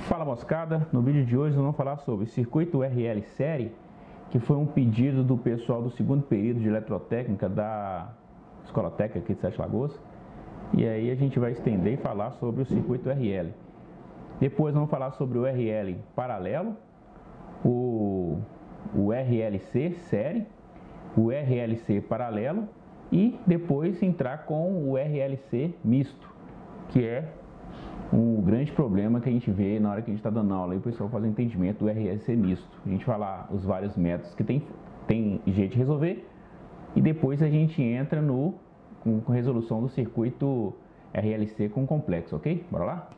Fala moçada, no vídeo de hoje nós vamos falar sobre circuito RL série, que foi um pedido do pessoal do segundo período de eletrotécnica da Escola Técnica aqui de Sete Lagoas. E aí a gente vai estender e falar sobre o circuito RL. Depois vamos falar sobre o RL paralelo, o RLC série, o RLC paralelo e depois entrar com o RLC misto, que é um grande problema que a gente vê na hora que a gente está dando aula e o pessoal faz o entendimento do RLC misto. A gente falar os vários métodos que tem jeito de resolver e depois a gente entra com resolução do circuito RLC com complexo, ok? Bora lá?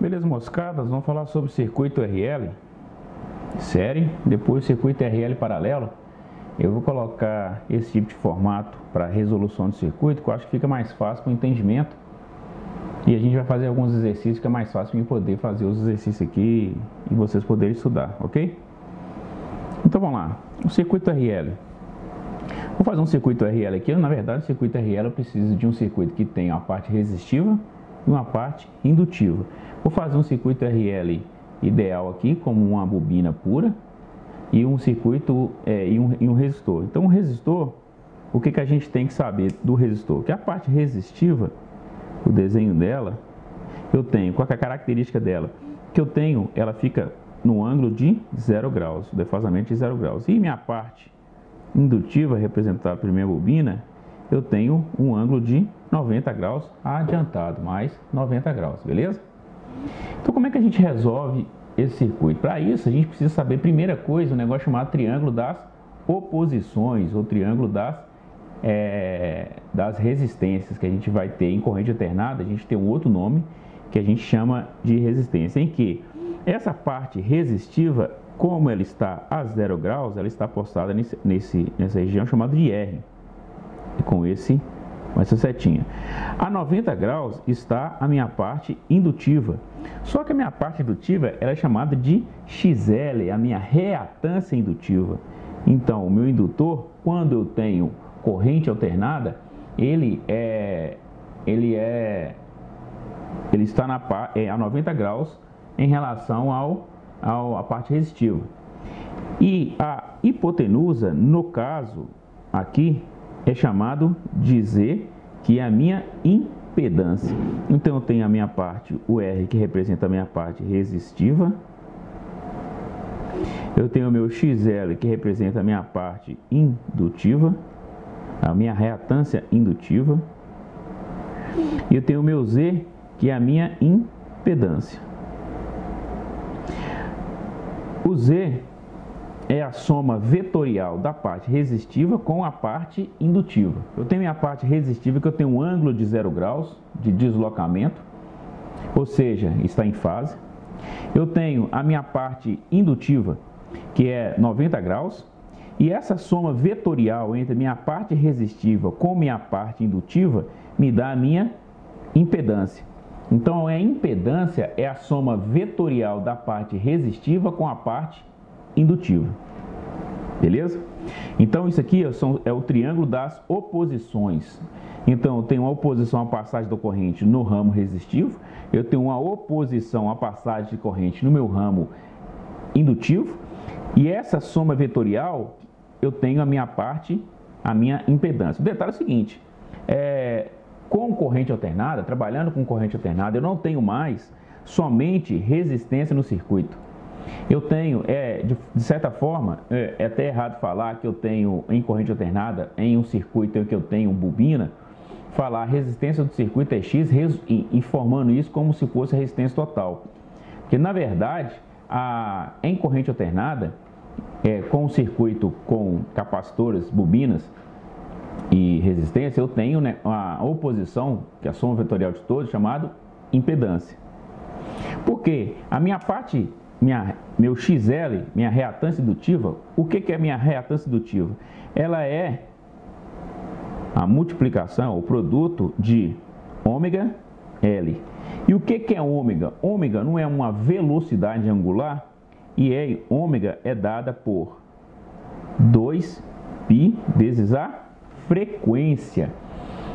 Beleza, moscadas, vamos falar sobre o circuito RL série, depois o circuito RL paralelo. Eu vou colocar esse tipo de formato para resolução de circuito, que eu acho que fica mais fácil para o entendimento. E a gente vai fazer alguns exercícios que é mais fácil de poder fazer os exercícios aqui e vocês poderem estudar, ok? Então vamos lá, o circuito RL. Vou fazer um circuito RL aqui. Na verdade, o circuito RL eu preciso de um circuito que tenha uma parte resistiva e uma parte indutiva. Vou fazer um circuito RL ideal aqui, como uma bobina pura, e um circuito e um resistor. Então, o resistor, o que a gente tem que saber do resistor? Que a parte resistiva, o desenho dela, eu tenho, qual é a característica dela? Que eu tenho, ela fica no ângulo de 0 graus, defasamento de 0 graus. E minha parte indutiva, representada pela minha bobina, eu tenho um ângulo de 90 graus adiantado, mais 90 graus, beleza? Então, como é que a gente resolve esse circuito? Para isso, a gente precisa saber, primeira coisa, um negócio chamado triângulo das oposições, ou triângulo das resistências, que a gente vai ter em corrente alternada. A gente tem um outro nome, que a gente chama de resistência, em que essa parte resistiva, como ela está a 0 graus, ela está postada nessa região chamada de R, com essa setinha. A 90 graus está a minha parte indutiva. Só que a minha parte indutiva ela é chamada de XL, a minha reatância indutiva. Então, o meu indutor, quando eu tenho corrente alternada, ele está a 90 graus em relação à parte resistiva. E a hipotenusa, no caso aqui, é chamado de Z, que é a minha impedância. Então eu tenho a minha parte, o R, que representa a minha parte resistiva. Eu tenho o meu XL, que representa a minha parte indutiva, a minha reatância indutiva. E eu tenho o meu Z, que é a minha impedância. O Z é a soma vetorial da parte resistiva com a parte indutiva. Eu tenho minha parte resistiva, que eu tenho um ângulo de 0 graus de deslocamento, ou seja, está em fase. Eu tenho a minha parte indutiva, que é 90 graus, e essa soma vetorial entre minha parte resistiva com minha parte indutiva me dá a minha impedância. Então, a impedância é a soma vetorial da parte resistiva com a parte indutiva. Beleza? Então isso aqui é o triângulo das oposições. Então eu tenho uma oposição à passagem da corrente no ramo resistivo, eu tenho uma oposição à passagem de corrente no meu ramo indutivo, e essa soma vetorial eu tenho a minha parte, a minha impedância. O detalhe é o seguinte, com corrente alternada, trabalhando com corrente alternada, eu não tenho mais somente resistência no circuito. Eu tenho, de certa forma, é até errado falar que eu tenho em corrente alternada, em um circuito em que eu tenho bobina, falar a resistência do circuito é X e formando isso como se fosse a resistência total. Porque, na verdade, em corrente alternada, com o circuito com capacitores, bobinas e resistência, eu tenho, né, a oposição, que é a soma vetorial de todos, chamado impedância. Porque a minha parte, meu XL, minha reatância indutiva, o que é minha reatância indutiva? Ela é a multiplicação, o produto de ômega L. E o que é ômega? Ômega não é uma velocidade angular? e R ômega é dada por 2π vezes a frequência.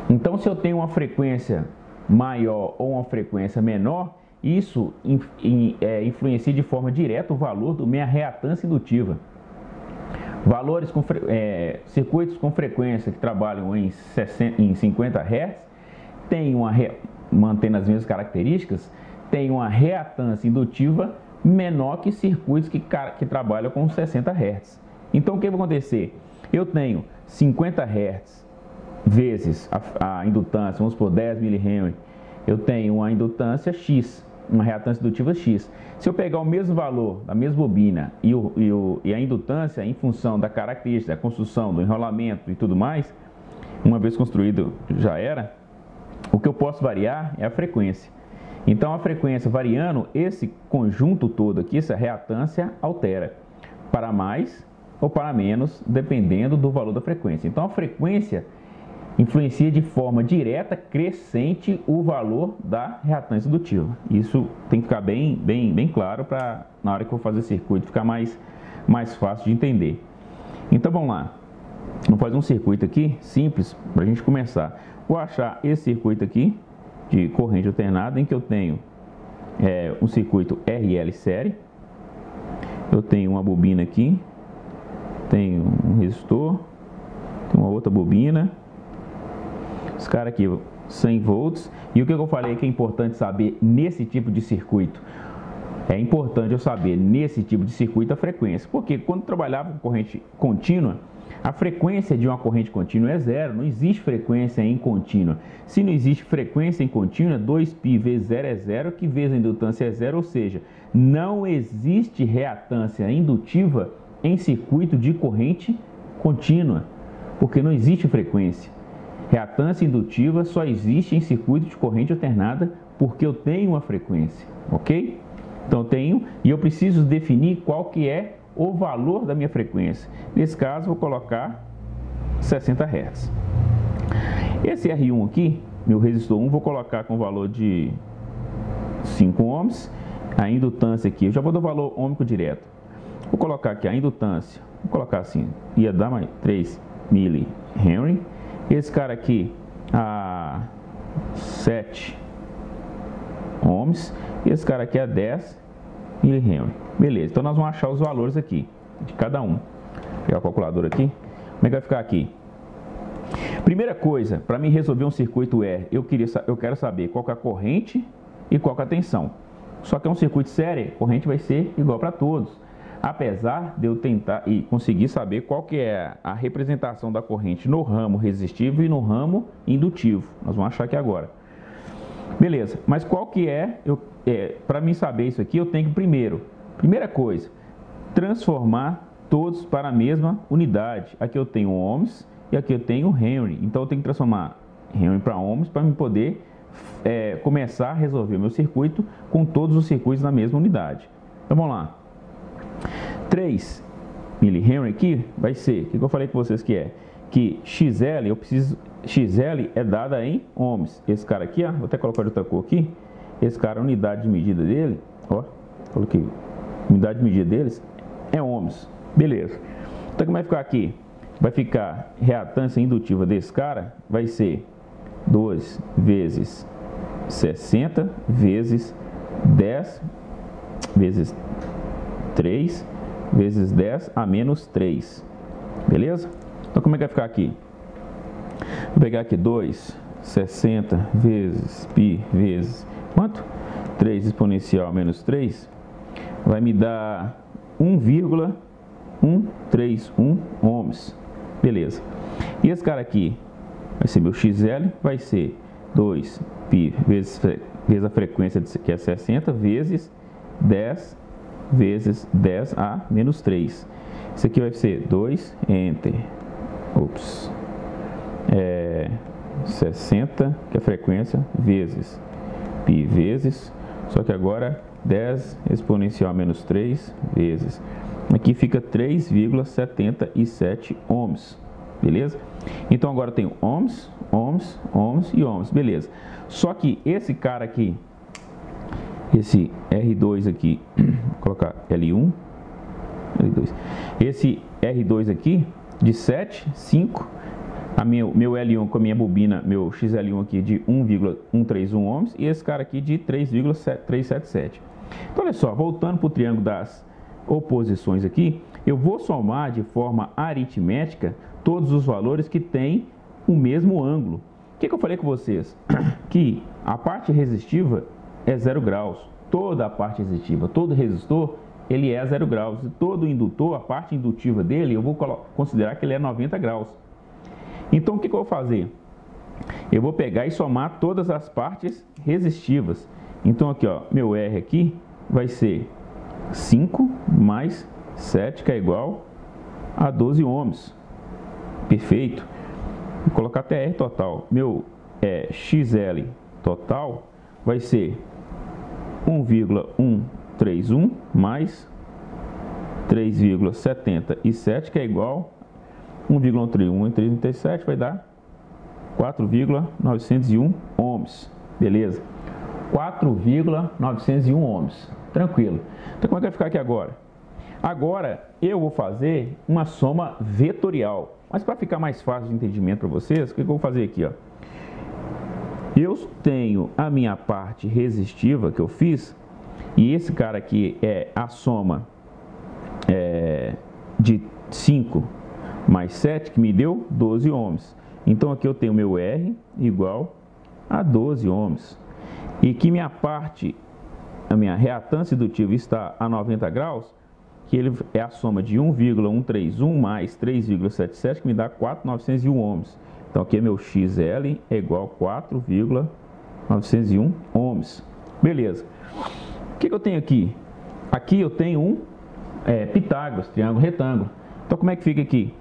Então, se eu tenho uma frequência maior ou uma frequência menor, isso influencia de forma direta o valor da minha reatância indutiva. Circuitos com frequência que trabalham em 50 Hz mantendo as mesmas características, tem uma reatância indutiva menor que circuitos que trabalham com 60 Hz. Então, o que vai acontecer? Eu tenho 50 Hz vezes a indutância, vamos supor 10 mH, eu tenho uma indutância X, uma reatância indutiva X. Se eu pegar o mesmo valor da mesma bobina e a indutância em função da característica, da construção, do enrolamento e tudo mais, uma vez construído já era, o que eu posso variar é a frequência. Então, a frequência variando, esse conjunto todo aqui, essa reatância altera para mais ou para menos, dependendo do valor da frequência. Então, a frequência influencia de forma direta, crescente, o valor da reatância indutiva. Isso tem que ficar bem claro para, na hora que eu for fazer circuito, ficar mais fácil de entender. Então, vamos lá. Vamos fazer um circuito aqui, simples, para a gente começar. Vou achar esse circuito aqui, de corrente alternada, em que eu tenho um circuito RL série. Eu tenho uma bobina aqui, tenho um resistor, tenho uma outra bobina. Esse cara aqui, 100 volts. E o que eu falei que é importante saber nesse tipo de circuito? É importante eu saber nesse tipo de circuito a frequência. Porque quando eu trabalhava com corrente contínua, a frequência de uma corrente contínua é zero. Não existe frequência em contínua. Se não existe frequência em contínua, 2π vezes 0 é zero, que vezes a indutância é zero. Ou seja, não existe reatância indutiva em circuito de corrente contínua. Porque não existe frequência. Reatância indutiva só existe em circuito de corrente alternada porque eu tenho uma frequência, ok? Então eu tenho e eu preciso definir qual que é o valor da minha frequência. Nesse caso, vou colocar 60 Hz. Esse R1 aqui, meu resistor 1, vou colocar com valor de 5 ohms. A indutância aqui, eu já vou dar o valor ohmico direto. Vou colocar aqui a indutância, vou colocar assim, ia dar mais 3 mH. Esse cara aqui a 7 ohms e esse cara aqui a 10 mH. Beleza, então nós vamos achar os valores aqui de cada um. Vou pegar a calculadora aqui. Como é que vai ficar aqui? Primeira coisa, para mim resolver um circuito eu quero saber qual que é a corrente e qual que é a tensão. Só que é um circuito série, a corrente vai ser igual para todos. Apesar de eu tentar e conseguir saber qual que é a representação da corrente no ramo resistivo e no ramo indutivo. Nós vamos achar aqui agora. Beleza, mas qual que para mim saber isso aqui, eu tenho que primeira coisa, transformar todos para a mesma unidade. Aqui eu tenho ohms e aqui eu tenho Henry. Então eu tenho que transformar Henry para ohms para me poder começar a resolver o meu circuito com todos os circuitos na mesma unidade. Então vamos lá. 3 mH aqui vai ser, o que eu falei com vocês que é? Que XL, XL é dada em ohms. Esse cara aqui, ó, vou até colocar de outra cor aqui. Esse cara, a unidade de medida dele, ó, coloquei, unidade de medida deles é ohms. Beleza. Então como vai ficar aqui? Vai ficar reatância indutiva desse cara, vai ser 2 vezes 60 vezes 10 vezes 3 vezes 10 a menos 3. Beleza? Então como é que vai ficar aqui? Vou pegar aqui 2, 60 vezes π vezes quanto? 3 exponencial menos 3 vai me dar 1,131 ohms. Beleza. E esse cara aqui vai ser meu XL, vai ser 2π vezes a frequência que é 60 vezes 10 vezes 10 a menos 3. Isso aqui vai ser 2 entre 60, que é a frequência, vezes π vezes, só que agora 10 exponencial menos 3 vezes. Aqui fica 3,77 ohms. Beleza? Então agora eu tenho ohms, ohms, ohms e ohms. Beleza. Só que esse cara aqui, esse R2 aqui, vou colocar L1, L2. Esse R2 aqui de 7, 5. Meu L1 com a minha bobina, meu XL1 aqui de 1,131 ohms. E esse cara aqui de 3,377. Então, olha só, voltando para o triângulo das oposições aqui, eu vou somar de forma aritmética todos os valores que têm o mesmo ângulo. O que eu falei com vocês? Que a parte resistiva é 0 graus. Toda a parte resistiva, todo resistor, ele é 0 graus. E todo indutor, a parte indutiva dele, eu vou considerar que ele é 90 graus. Então, o que eu vou fazer? Eu vou pegar e somar todas as partes resistivas. Então, aqui, ó, meu R aqui vai ser 5 mais 7, que é igual a 12 ohms. Perfeito. Vou colocar até R total. Meu XL total vai ser 1,131 mais 3,77, que é igual a 1,131 entre 37, vai dar 4,901 ohms. Beleza? 4,901 ohms. Tranquilo. Então, como é que vai ficar aqui agora? Agora, eu vou fazer uma soma vetorial. Mas para ficar mais fácil de entendimento para vocês, o que eu vou fazer aqui? Ó? Eu tenho a minha parte resistiva que eu fiz, e esse cara aqui é a soma de 5 mais 7, que me deu 12 ohms. Então, aqui eu tenho meu R igual a 12 ohms. E que minha parte, a minha reatância indutiva está a 90 graus, que ele é a soma de 1,131 mais 3,77, que me dá 4,901 ohms. Então, aqui é meu XL é igual a 4,901 ohms. Beleza. O que eu tenho aqui? Aqui eu tenho um Pitágoras, triângulo retângulo. Então, como é que fica aqui?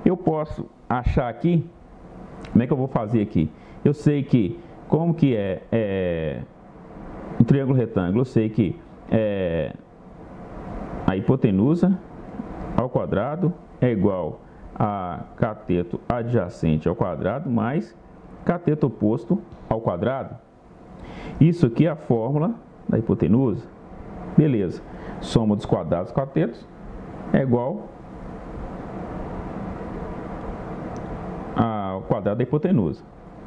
Eu posso achar aqui, como é que eu vou fazer aqui? Eu sei que, como que é um triângulo retângulo, eu sei que a hipotenusa ao quadrado é igual a cateto adjacente ao quadrado mais cateto oposto ao quadrado. Isso aqui é a fórmula da hipotenusa. Beleza. Soma dos quadrados catetos é igual ao quadrado da hipotenusa.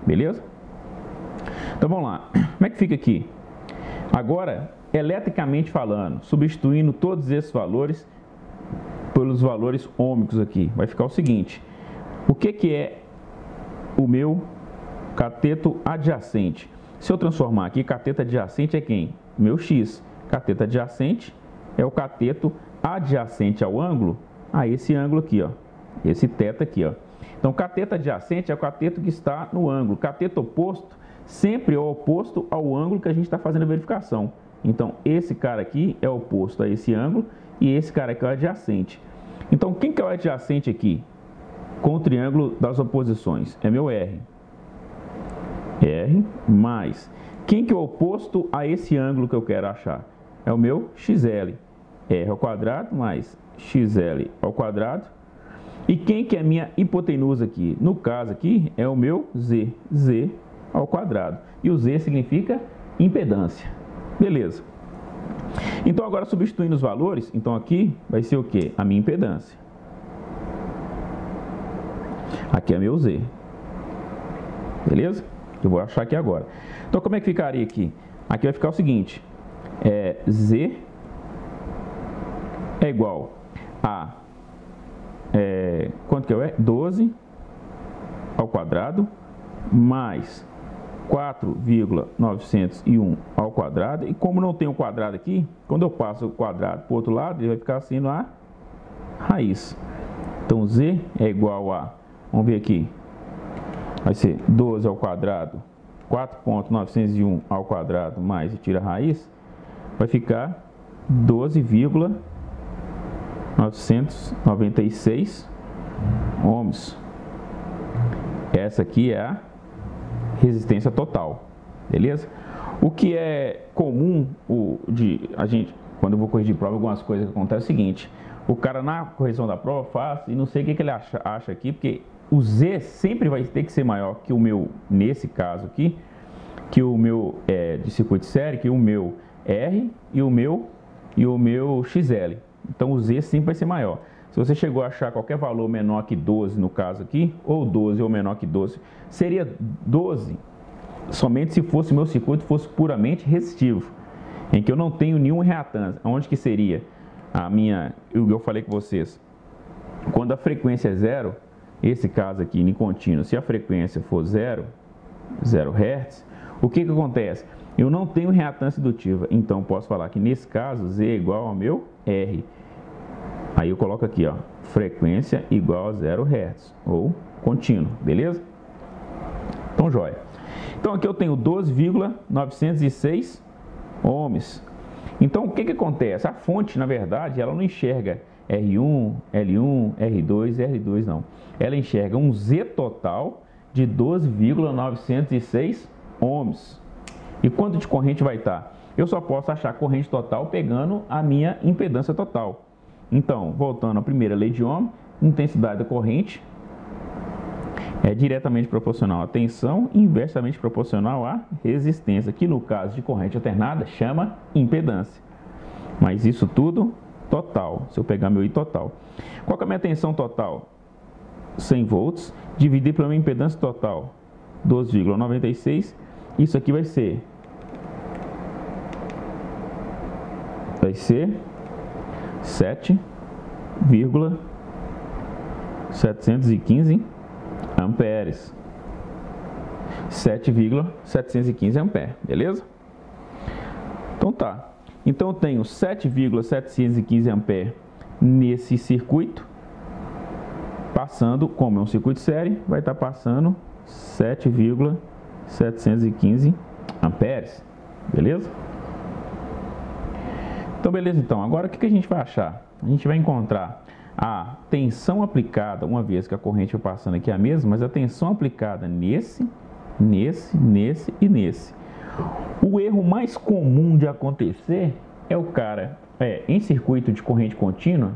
Beleza? Então vamos lá. Como é que fica aqui? Agora, eletricamente falando, substituindo todos esses valores pelos valores ômicos aqui, vai ficar o seguinte: o que é o meu cateto adjacente? Se eu transformar aqui, cateto adjacente é quem? Meu X. Cateto adjacente é o cateto adjacente ao ângulo, a esse ângulo aqui, ó, esse θ aqui, ó. Então, cateto adjacente é o cateto que está no ângulo. Cateto oposto sempre é o oposto ao ângulo que a gente está fazendo a verificação. Então, esse cara aqui é oposto a esse ângulo e esse cara aqui é o adjacente. Então, quem que é o adjacente aqui com o triângulo das oposições? É meu R. R mais. Quem que é o oposto a esse ângulo que eu quero achar? É o meu XL. R ao quadrado mais XL ao quadrado. E quem que é a minha hipotenusa aqui? No caso aqui, é o meu Z. Z ao quadrado. E o Z significa impedância. Beleza. Então, agora substituindo os valores, então aqui vai ser o quê? A minha impedância. Aqui é meu Z. Beleza? Eu vou achar aqui agora. Então, como é que ficaria aqui? Aqui vai ficar o seguinte. Z é igual a... quanto que é? 12 ao quadrado mais 4,901 ao quadrado. E como não tem um quadrado aqui, quando eu passo o quadrado para o outro lado, ele vai ficar sendo a raiz. Então, Z é igual a... Vamos ver aqui. Vai ser 12 ao quadrado, 4,901 ao quadrado, mais, e tira a raiz, vai ficar 12,996 ohms. Essa aqui é a resistência total, beleza? O que é comum a gente, quando eu vou corrigir prova, algumas coisas que acontecem é o seguinte: o cara na correção da prova faz e não sei o que ele acha aqui, porque o Z sempre vai ter que ser maior que o meu, nesse caso aqui, que o meu de circuito de série, que o meu R e o meu XL. Então o Z sempre vai ser maior. Se você chegou a achar qualquer valor menor que 12 no caso aqui, ou 12 ou menor que 12, seria 12 somente se fosse meu circuito fosse puramente resistivo, em que eu não tenho nenhum reatância. Onde que seria a minha, eu falei com vocês, quando a frequência é zero, esse caso aqui em contínuo, se a frequência for 0 Hz, o que acontece? Eu não tenho reatância indutiva, então posso falar que nesse caso Z é igual ao meu R. Aí eu coloco aqui, ó, frequência igual a 0 Hz, ou contínuo, beleza? Então, joia. Então aqui eu tenho 12,906 ohms. Então o que acontece? A fonte, na verdade, ela não enxerga R1, L1, R2, R2 não. Ela enxerga um Z total de 12,906 ohms. E quanto de corrente vai estar? Eu só posso achar corrente total pegando a minha impedância total. Então, voltando à primeira lei de Ohm, intensidade da corrente é diretamente proporcional à tensão e inversamente proporcional à resistência, que no caso de corrente alternada chama impedância. Mas isso tudo total, se eu pegar meu I total. Qual que é a minha tensão total? 100 volts, dividir pela minha impedância total, 12,96. Isso aqui vai ser 7,715 amperes. 7,715 amperes, beleza? Então tá. Então eu tenho 7,715 amperes nesse circuito, passando, como é um circuito série, vai estar passando 7,715 amperes, beleza? Então beleza, então, agora o que a gente vai achar? A gente vai encontrar a tensão aplicada, uma vez que a corrente vai passando aqui é a mesma, mas a tensão aplicada nesse e nesse. O erro mais comum de acontecer é o cara, em circuito de corrente contínua,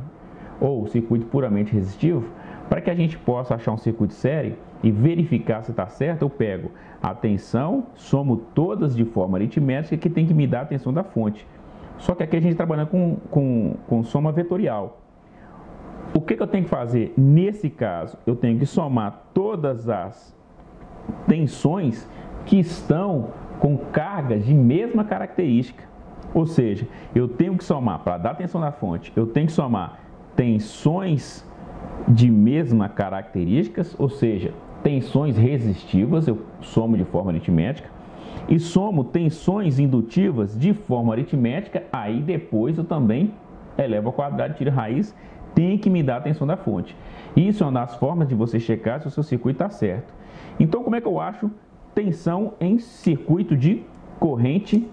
ou circuito puramente resistivo, para que a gente possa achar um circuito série e verificar se está certo, eu pego a tensão, somo todas de forma aritmética, que tem que me dar a tensão da fonte. Só que aqui a gente trabalha com soma vetorial. O que eu tenho que fazer? Nesse caso, eu tenho que somar todas as tensões que estão com cargas de mesma característica. Ou seja, eu tenho que somar, para dar tensão da fonte, eu tenho que somar tensões de mesma características, ou seja, tensões resistivas, eu somo de forma aritmética, e somo tensões indutivas de forma aritmética, aí depois eu também elevo ao quadrado, tiro a raiz, tem que me dar a tensão da fonte. Isso é uma das formas de você checar se o seu circuito está certo. Então, como é que eu acho tensão em circuito de corrente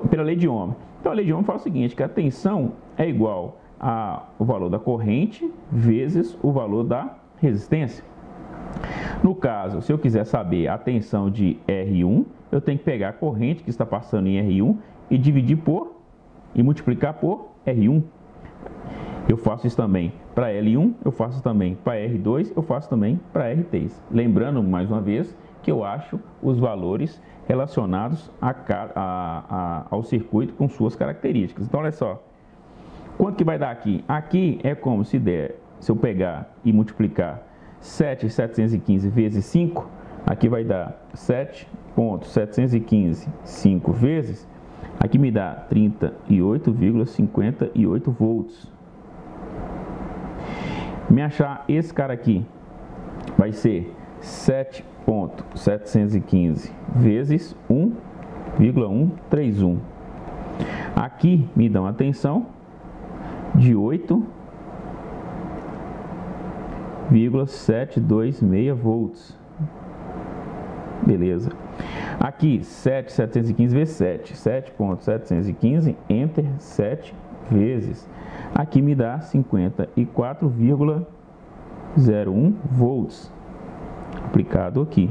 pela lei de Ohm? Então, a lei de Ohm fala o seguinte, que a tensão é igual ao valor da corrente vezes o valor da resistência. No caso, se eu quiser saber a tensão de R1, eu tenho que pegar a corrente que está passando em R1 e dividir por, e multiplicar por R1. Eu faço isso também para L1, eu faço também para R2, eu faço também para R3. Lembrando, mais uma vez, que eu acho os valores relacionados ao circuito com suas características. Então, olha só, quanto que vai dar aqui? Aqui é como se eu pegar e multiplicar 7,715 vezes 5, aqui vai dar 7,715 5 vezes, aqui me dá 38,58 volts. Me achar esse cara aqui vai ser 7,715 vezes 1,131. Aqui me dá uma tensão de 8,726 volts. Beleza. Aqui 7,715 vezes 7, 7,715 enter 7 vezes. Aqui me dá 54,01 volts aplicado aqui.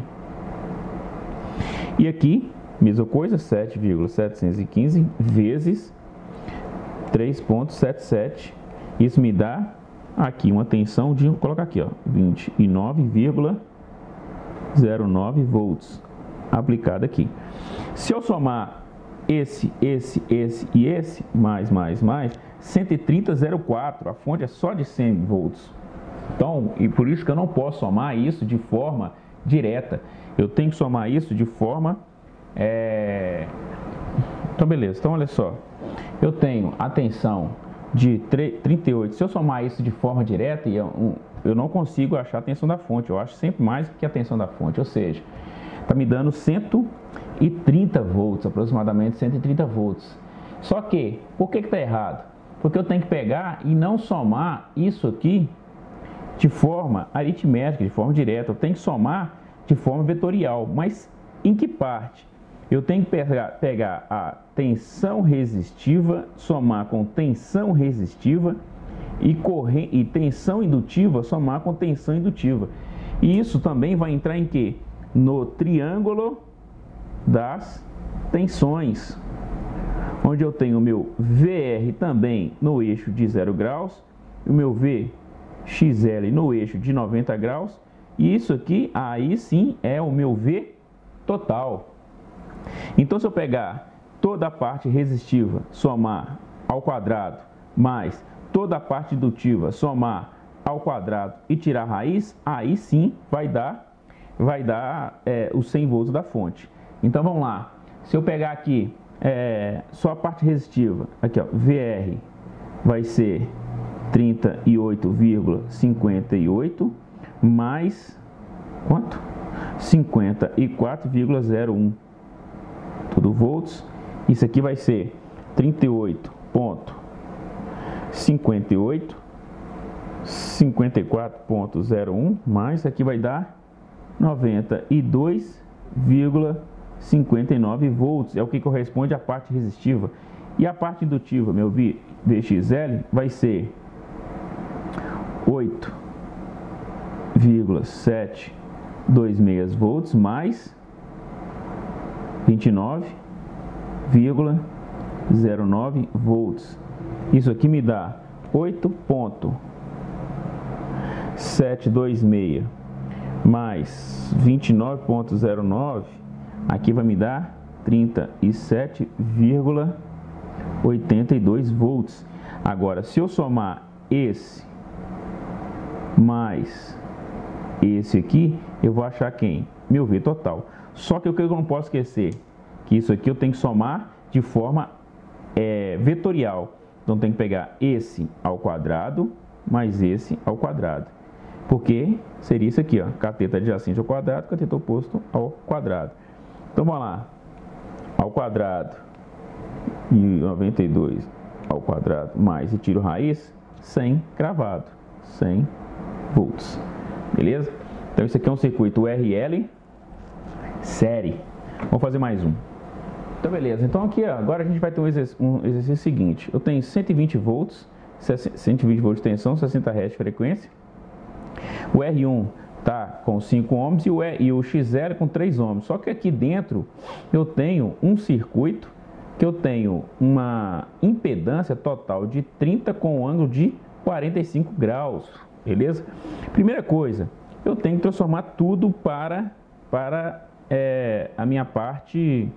E aqui, mesma coisa, 7,715 vezes 3,77. Isso me dá aqui uma tensão de, vou colocar aqui, ó, 29,09 volts aplicado aqui. Se eu somar esse e esse, mais, 130,04, a fonte é só de 100 volts. Então, e por isso que eu não posso somar isso de forma direta, eu tenho que somar isso de forma... Então, beleza, então olha só, eu tenho a tensão de 38, se eu somar isso de forma direta, eu não consigo achar a tensão da fonte, eu acho sempre mais que a tensão da fonte, ou seja, está me dando 130 volts, aproximadamente 130 volts. Só que, por que está errado? Porque eu tenho que pegar e não somar isso aqui de forma aritmética, de forma direta, eu tenho que somar de forma vetorial, mas em que parte? Eu tenho que pegar a tensão resistiva, somar com tensão resistiva e tensão indutiva, somar com tensão indutiva. E isso também vai entrar em quê? No triângulo das tensões, onde eu tenho o meu VR também no eixo de 0 graus, o meu VXL no eixo de 90 graus, e isso aqui, aí sim, é o meu V total. Então, se eu pegar toda a parte resistiva, somar ao quadrado, mais toda a parte indutiva, somar ao quadrado e tirar a raiz, aí sim vai dar os 100 volts da fonte. Então, vamos lá. Se eu pegar aqui só a parte resistiva, aqui ó, VR vai ser 38,58 mais quanto? 54,01 tudo volts. Isso aqui vai ser 38,58 54,01 mais aqui vai dar 92,59 volts, é o que corresponde à parte resistiva. E a parte indutiva, meu VXL, vai ser 8,726 volts mais 29,09 volts. Isso aqui me dá 8,726 mais 29,09, aqui vai me dar 37,82 volts. Agora, se eu somar esse mais esse aqui, eu vou achar quem? Meu V total. Só que o que eu não posso esquecer, que isso aqui eu tenho que somar de forma vetorial. Então, tem que pegar esse ao quadrado mais esse ao quadrado. Porque seria isso aqui, ó, cateto adjacente ao quadrado, cateto oposto ao quadrado. Então, vamos lá. Ao quadrado e 92 ao quadrado mais, e tiro raiz, 100 cravado, 100 volts. Beleza? Então, isso aqui é um circuito URL série. Vamos fazer mais um. Então, beleza. Então, aqui, ó, agora a gente vai ter um exercício seguinte. Eu tenho 120 volts, 120 volts de tensão, 60 Hz de frequência. O R1 está com 5 ohms e o XL com 3 ohms. Só que aqui dentro eu tenho um circuito que eu tenho uma impedância total de 30 com um ângulo de 45 graus. Beleza? Primeira coisa, eu tenho que transformar tudo para a minha parte.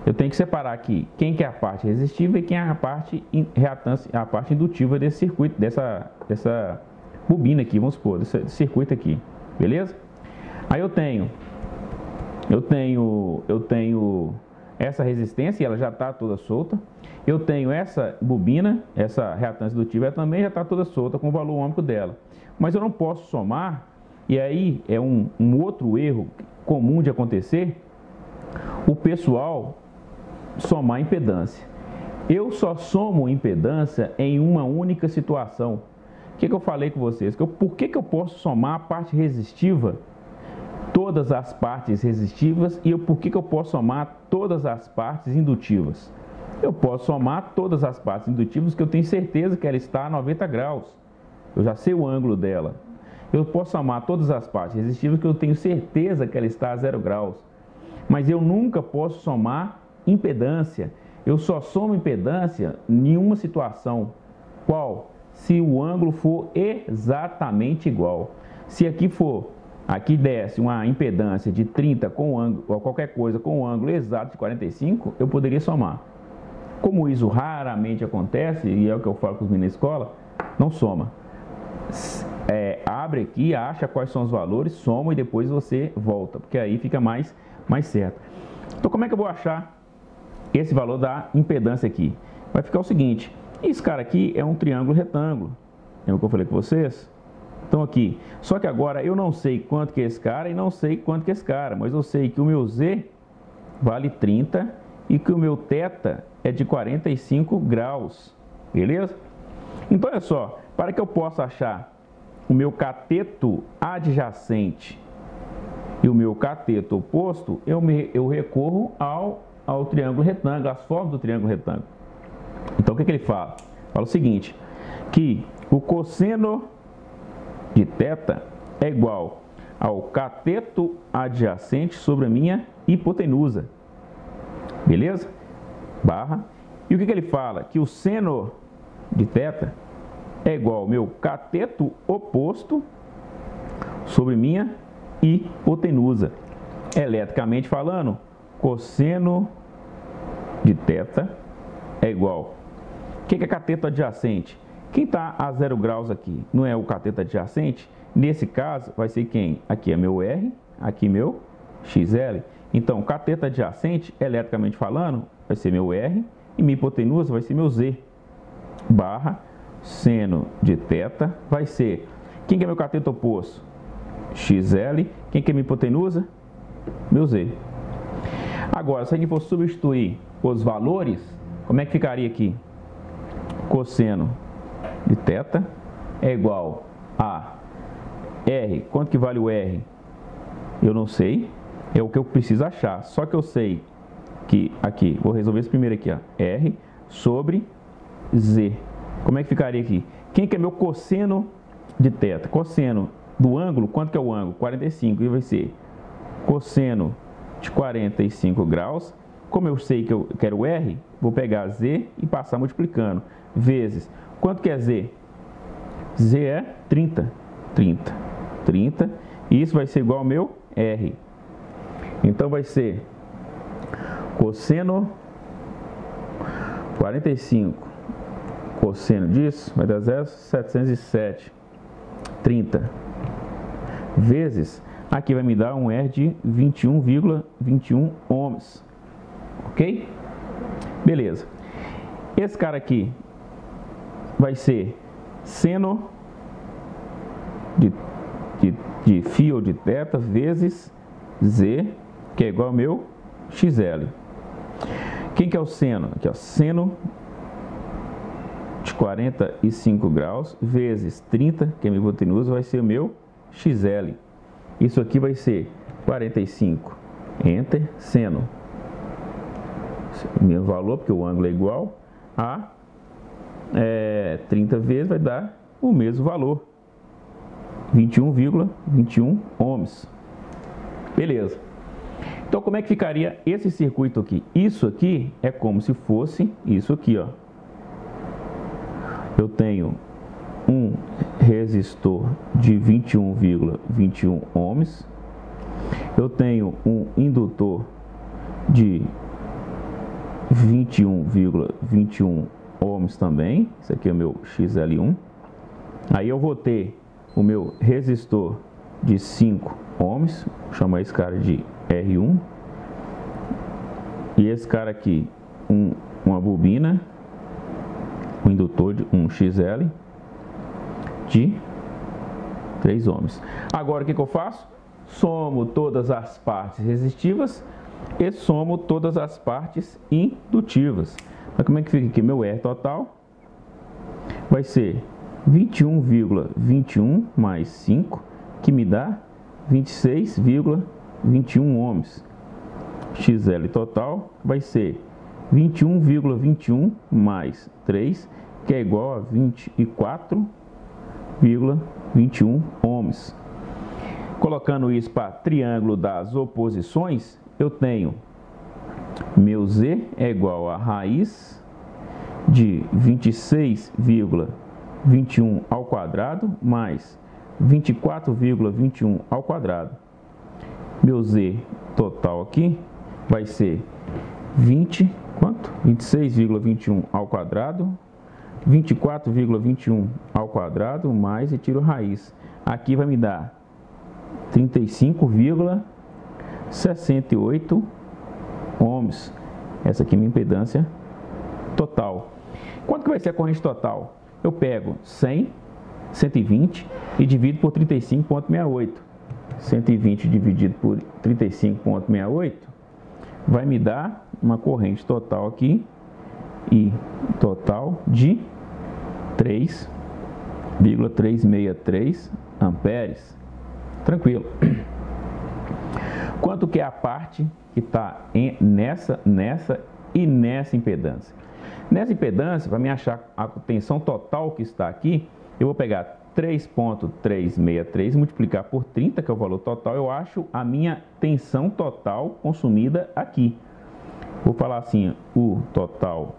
Eu tenho que separar aqui quem que é a parte resistiva e quem é a parte reatância, a parte indutiva desse circuito, dessa bobina aqui, vamos supor, desse circuito aqui, beleza? Aí eu tenho essa resistência, e ela já está toda solta. Eu tenho essa bobina, essa reatância indutiva, ela também já está toda solta com o valor ôhmico dela. Mas eu não posso somar, e aí é um outro erro comum de acontecer, o pessoal somar impedância. Eu só somo impedância em uma única situação. O que eu falei com vocês? Por que eu posso somar a parte resistiva, todas as partes resistivas, e por que eu posso somar todas as partes indutivas? Eu posso somar todas as partes indutivas que eu tenho certeza que ela está a 90 graus. Eu já sei o ângulo dela. Eu posso somar todas as partes resistivas que eu tenho certeza que ela está a 0 graus. Mas eu nunca posso somar impedância. Eu só somo impedância em uma situação. Qual? Se o ângulo for exatamente igual. Se aqui for aqui desse uma impedância de 30 com ângulo, ou qualquer coisa com um ângulo exato de 45, eu poderia somar. Como isso raramente acontece, e é o que eu falo com os meninos na escola, não soma. Abre aqui, acha quais são os valores, soma e depois você volta, porque aí fica mais certo. Então, como é que eu vou achar esse valor da impedância aqui? Vai ficar o seguinte: esse cara aqui é um triângulo retângulo, é o que eu falei com vocês. Então aqui, só que agora eu não sei quanto que é esse cara e não sei quanto que é esse cara, mas eu sei que o meu Z vale 30 e que o meu θ é de 45 graus, beleza? Então olha só, para que eu possa achar o meu cateto adjacente e o meu cateto oposto, eu recorro ao triângulo retângulo, às formas do triângulo retângulo. Então o que ele fala? Fala o seguinte, que o cosseno de θ é igual ao cateto adjacente sobre a minha hipotenusa, beleza? Barra. E o que ele fala? Que o seno de θ é igual ao meu cateto oposto sobre minha hipotenusa. Eletricamente falando, cosseno de θ é igual. O que é cateto adjacente? Quem está a 0 graus aqui não é o cateto adjacente? Nesse caso, vai ser quem? Aqui é meu R, aqui meu XL. Então, cateto adjacente, eletricamente falando, vai ser meu R e minha hipotenusa vai ser meu Z. Barra seno de θ vai ser... Quem que é meu cateto oposto? XL. Quem que é minha hipotenusa? Meu Z. Agora, se a gente for substituir os valores, como é que ficaria aqui? Cosseno de θ é igual a R. Quanto que vale o R? Eu não sei. É o que eu preciso achar. Só que eu sei que aqui, vou resolver esse primeiro aqui, ó, R sobre Z. Como é que ficaria aqui? Quem que é meu cosseno de θ? Cosseno do ângulo, quanto que é o ângulo? 45. E vai ser cosseno de 45 graus. Como eu sei que eu quero R, vou pegar Z e passar multiplicando. Vezes, quanto que é Z? Z é 30. 30. E isso vai ser igual ao meu R. Então vai ser cosseno 45. Cosseno disso vai dar 0,707. 30. Vezes, aqui vai me dar um R de 21,21 ohms. Ok? Beleza. Esse cara aqui vai ser seno de φ ou de θ vezes Z, que é igual ao meu XL. Quem que é o seno? Aqui, ó, seno de 45 graus vezes 30, que é a minha hipotenusa, vai ser o meu XL. Isso aqui vai ser 45, enter, seno. O mesmo valor, porque o ângulo é igual a 30 vezes, vai dar o mesmo valor, 21,21 ohms. Beleza. Então, como é que ficaria esse circuito aqui? Isso aqui é como se fosse isso aqui, ó. Eu tenho um resistor de 21,21 ohms. Eu tenho um indutor de 21,21 ohms também. Isso aqui é o meu XL1. Aí eu vou ter o meu resistor de 5 ohms. Vou chamar esse cara de R1. E esse cara aqui, uma bobina, um indutor de um XL de 3 ohms. Agora o que eu faço? Somo todas as partes resistivas e somo todas as partes indutivas. Mas como é que fica aqui? Meu R total vai ser 21,21 mais 5, que me dá 26,21 ohms. XL total vai ser 21,21 mais 3, que é igual a 24,21 ohms. Colocando isso para triângulo das oposições, eu tenho meu Z é igual a raiz de 26,21 ao quadrado mais 24,21 ao quadrado. Meu Z total aqui vai ser 26,21 ao quadrado, 24,21 ao quadrado, mais e tiro raiz. Aqui vai me dar 35,68 ohms. Essa aqui é minha impedância total. Quanto que vai ser a corrente total? Eu pego 100, 120 e divido por 35,68. 120 dividido por 35,68 vai me dar uma corrente total aqui, e total de 3,363 amperes. Tranquilo. Quanto que é a parte que está nessa e nessa impedância? Nessa impedância, para me achar a tensão total que está aqui, eu vou pegar 3,363 e multiplicar por 30, que é o valor total, eu acho a minha tensão total consumida aqui. Vou falar assim, o total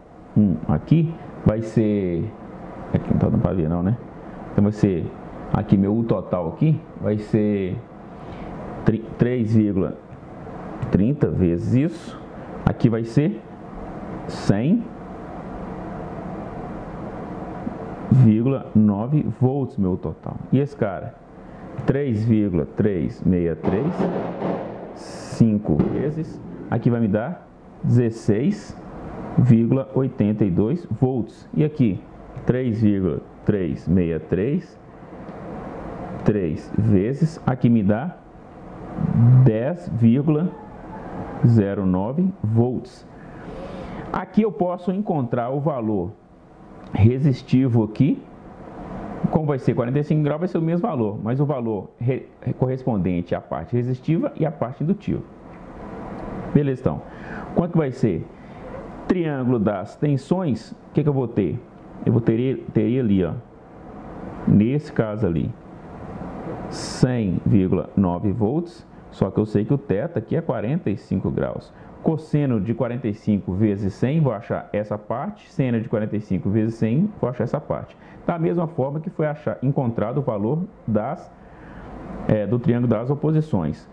aqui vai ser... Aqui não está dando para ver não, né? Então vai ser, aqui meu U total aqui, vai ser 3,30 vezes isso. Aqui vai ser 100,9 volts meu total. E esse cara? 3,363, 5 vezes. Aqui vai me dar 16,82 volts. E aqui? 3,363, 3 vezes. Aqui me dá 10,09 volts. Aqui eu posso encontrar o valor resistivo aqui. Como vai ser 45 graus, vai ser o mesmo valor, mas o valor correspondente à parte resistiva e à parte indutiva. Beleza, então. Quanto vai ser? Triângulo das tensões, o que eu vou ter? Eu teria ali, ó, nesse caso ali, 100,9 volts, só que eu sei que o θ aqui é 45 graus. Cosseno de 45 vezes 100, vou achar essa parte. Seno de 45 vezes 100, vou achar essa parte. Da mesma forma que foi encontrado o valor do triângulo das oposições.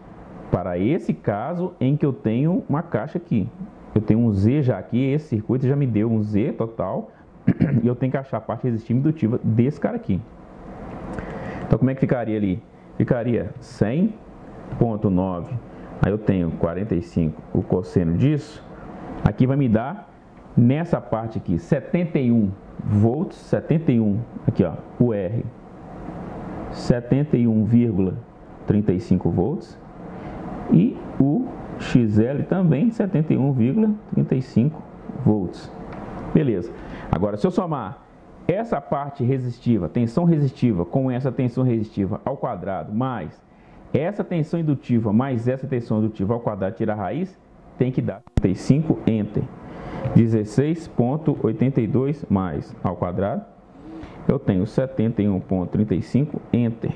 Para esse caso em que eu tenho uma caixa aqui. Eu tenho um Z já aqui, esse circuito já me deu um Z total. E eu tenho que achar a parte resistiva e indutiva desse cara aqui. Então como é que ficaria ali? Ficaria 100,9. Aí eu tenho 45, o cosseno disso. Aqui vai me dar, nessa parte aqui, 71 volts, 71, aqui ó, o R, 71,35 volts. E o XL também, 71,35 volts. Beleza. Agora, se eu somar essa parte resistiva, tensão resistiva, com essa tensão resistiva ao quadrado, mais essa tensão indutiva mais essa tensão indutiva ao quadrado, tirar a raiz, tem que dar 35, enter. 16,82 mais ao quadrado, eu tenho 71,35, enter.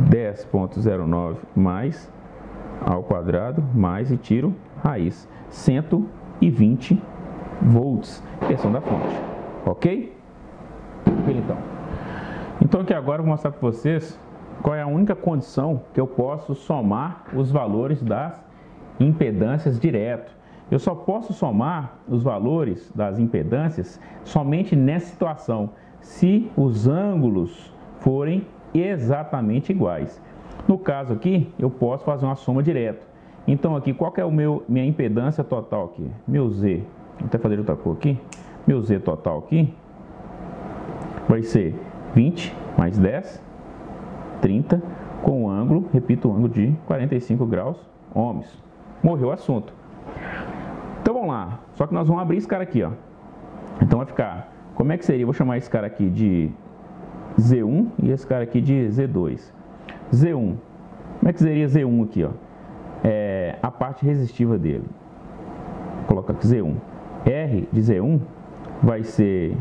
10,09 mais ao quadrado, mais e tiro raiz. 120 volts, tensão da fonte. Ok? Então aqui agora eu vou mostrar para vocês qual é a única condição que eu posso somar os valores das impedâncias direto. Eu só posso somar os valores das impedâncias somente nessa situação, se os ângulos forem exatamente iguais. No caso aqui, eu posso fazer uma soma direta. Então aqui, qual que é minha impedância total aqui? Meu Z, vou até fazer outra cor aqui. Meu Z total aqui vai ser 20 mais 10, 30, com o ângulo, repito, o ângulo de 45 graus ohms. Morreu o assunto. Então vamos lá, só que nós vamos abrir esse cara aqui, ó. Então vai ficar, como é que seria? Eu vou chamar esse cara aqui de Z1 e esse cara aqui de Z2. Z1, como é que seria Z1 aqui, ó? A parte resistiva dele. Vou colocar aqui Z1. R de Z1 vai ser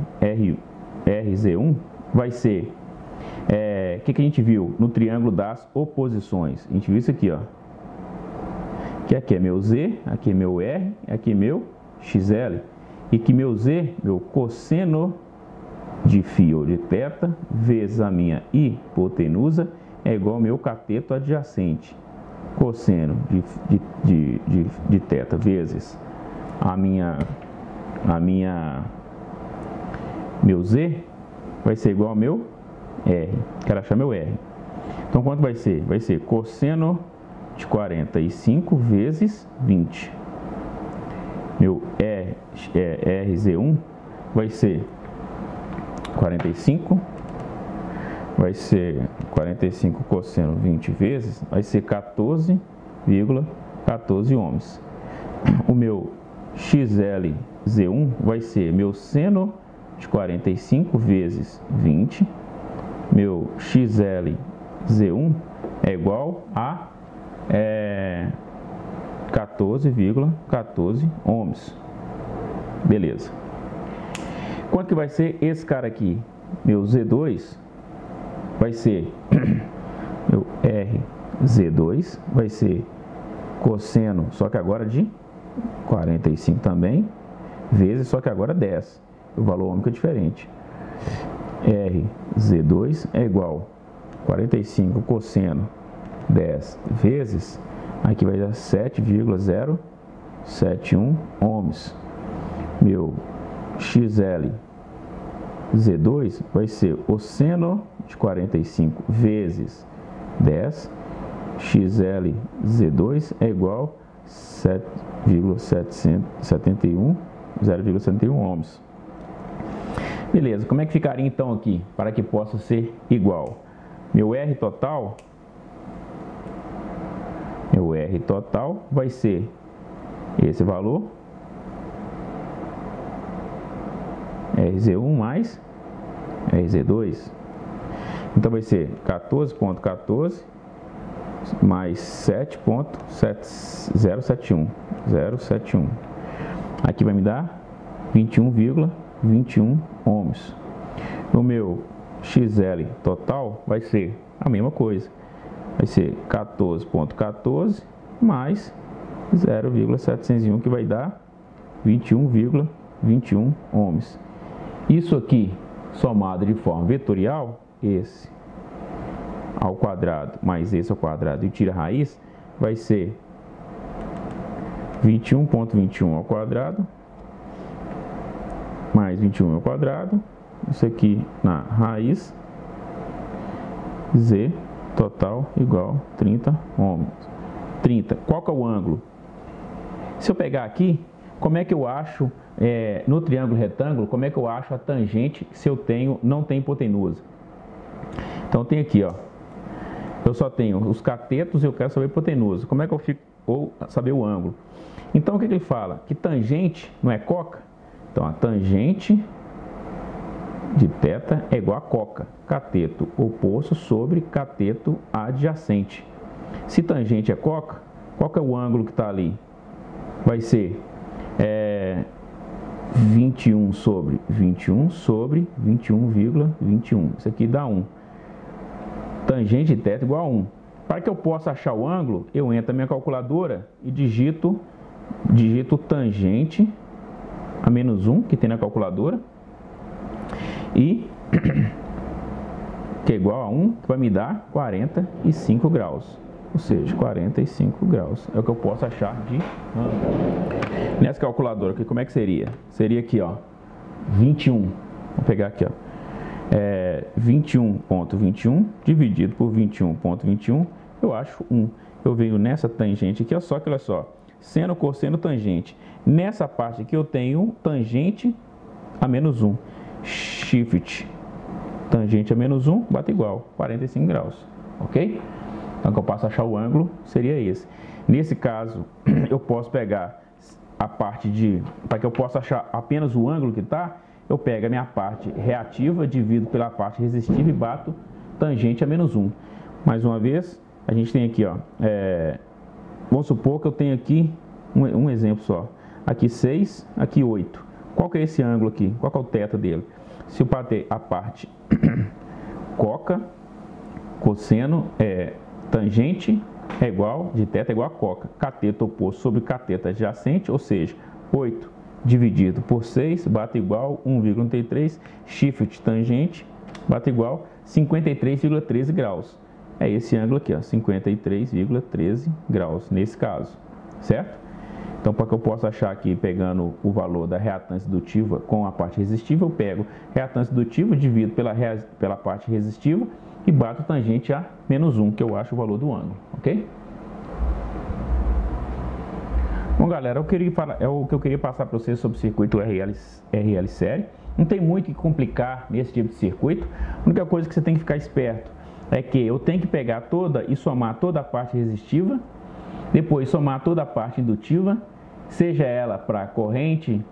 RZ1, vai ser o que a gente viu no triângulo das oposições? A gente viu isso aqui, ó. Que aqui é meu Z, aqui é meu R, aqui é meu XL. E que meu Z, meu cosseno de φ ou de θ, vezes a minha hipotenusa, é igual ao meu cateto adjacente. Cosseno de θ vezes meu Z vai ser igual ao meu R. Quero achar meu R. Então, quanto vai ser? Vai ser cosseno de 45 vezes 20. Meu RZ1 vai ser 45. Vai ser 45 cosseno 20 vezes, vai ser 14,14 ohms. O meu XLZ1 vai ser meu seno de 45 vezes 20. Meu XLZ1 é igual a 14,14 ohms. Beleza. Quanto que vai ser esse cara aqui? Meu Z2 vai ser, meu RZ2 vai ser cosseno, só que agora de 45 também, vezes, só que agora 10. O valor ômico é diferente. RZ2 é igual a 45 cosseno 10 vezes, aqui vai dar 7,071 ohms. Meu XLZ2 vai ser o seno de 45 vezes 10, XLZ2 é igual a 0,71 ohms. Beleza, como é que ficaria então aqui, para que possa ser igual? Meu R total vai ser esse valor, RZ1 mais RZ2. Então vai ser 14,14 mais 7,071. Aqui vai me dar 21,21 ohms. O meu XL total vai ser a mesma coisa. Vai ser 14,14 mais 0,701, que vai dar 21,21 ohms. Isso aqui somado de forma vetorial, esse ao quadrado mais esse ao quadrado e tira a raiz, vai ser 21,21 ao quadrado mais 21 ao quadrado, isso aqui na raiz, Z total igual a 30 ohms. 30. Qual que é o ângulo? Se eu pegar aqui, como é que eu acho, no triângulo retângulo, como é que eu acho a tangente se eu não tem hipotenusa? Então tem aqui, ó, eu só tenho os catetos e eu quero saber a hipotenusa. Como é que eu fico, ou saber o ângulo? Então o que ele fala? Que tangente não é coca? Então a tangente de θ é igual a coca, cateto oposto sobre cateto adjacente. Se tangente é coca, qual que é o ângulo que está ali? Vai ser 21 sobre 21 sobre 21,21. Isso aqui dá 1. Tangente de θ igual a 1. Para que eu possa achar o ângulo, eu entro na minha calculadora e digito tangente a menos 1, que tem na calculadora, e que é igual a 1, que vai me dar 45 graus. Ou seja, 45 graus é o que eu posso achar de ângulo. Nessa calculadora aqui, como é que seria? Seria aqui, ó, 21. Vou pegar aqui, ó. 21,21 dividido por 21,21, eu acho 1. Eu venho nessa tangente aqui, ó, só que olha só, seno, cosseno, tangente. Nessa parte aqui eu tenho tangente a menos 1. Shift tangente a menos 1, bate igual, 45 graus, ok? Então, que eu passo a achar o ângulo, seria esse. Nesse caso, eu posso pegar a parte para que eu possa achar apenas o ângulo que está, eu pego a minha parte reativa, divido pela parte resistiva e bato tangente a menos 1. Mais uma vez, a gente tem aqui, ó, vamos supor que eu tenho aqui, um exemplo só, aqui 6, aqui 8. Qual que é esse ângulo aqui? Qual que é o θ dele? Se eu bater a parte coca, cosseno, tangente é igual, de θ é igual a coca, cateto oposto sobre cateto adjacente, ou seja, 8 dividido por 6, bate igual 1,33, shift tangente, bate igual 53,13 graus. é esse ângulo aqui, ó, 53,13 graus, nesse caso, certo? Então, para que eu possa achar aqui, pegando o valor da reatância indutiva com a parte resistiva, eu pego reatância indutiva, divido pela parte resistiva e bato tangente a -1, que eu acho o valor do ângulo, ok? Bom, galera, é o que eu queria passar para vocês sobre o circuito RL série. Não tem muito o que complicar nesse tipo de circuito. A única coisa que você tem que ficar esperto é que eu tenho que pegar toda e somar toda a parte resistiva, depois somar toda a parte indutiva, seja ela para corrente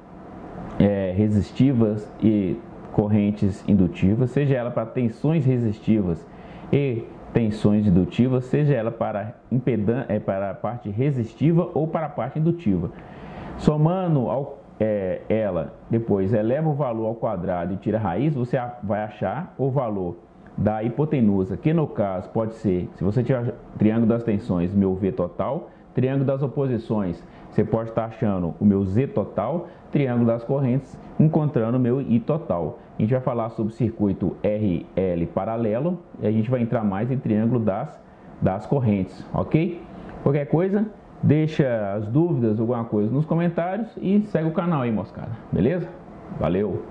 resistivas e correntes indutivas, seja ela para tensões resistivas e tensões indutivas, seja ela para para a parte resistiva ou para a parte indutiva. Somando ela, depois eleva o valor ao quadrado e tira a raiz, você vai achar o valor da hipotenusa, que no caso pode ser, se você tiver triângulo das tensões, meu V total, triângulo das oposições, você pode estar achando o meu Z total, triângulo das correntes, encontrando o meu I total. A gente vai falar sobre o circuito RL paralelo e a gente vai entrar mais em triângulo das correntes, ok? Qualquer coisa, deixa as dúvidas, alguma coisa nos comentários e segue o canal aí, moçada, beleza? Valeu!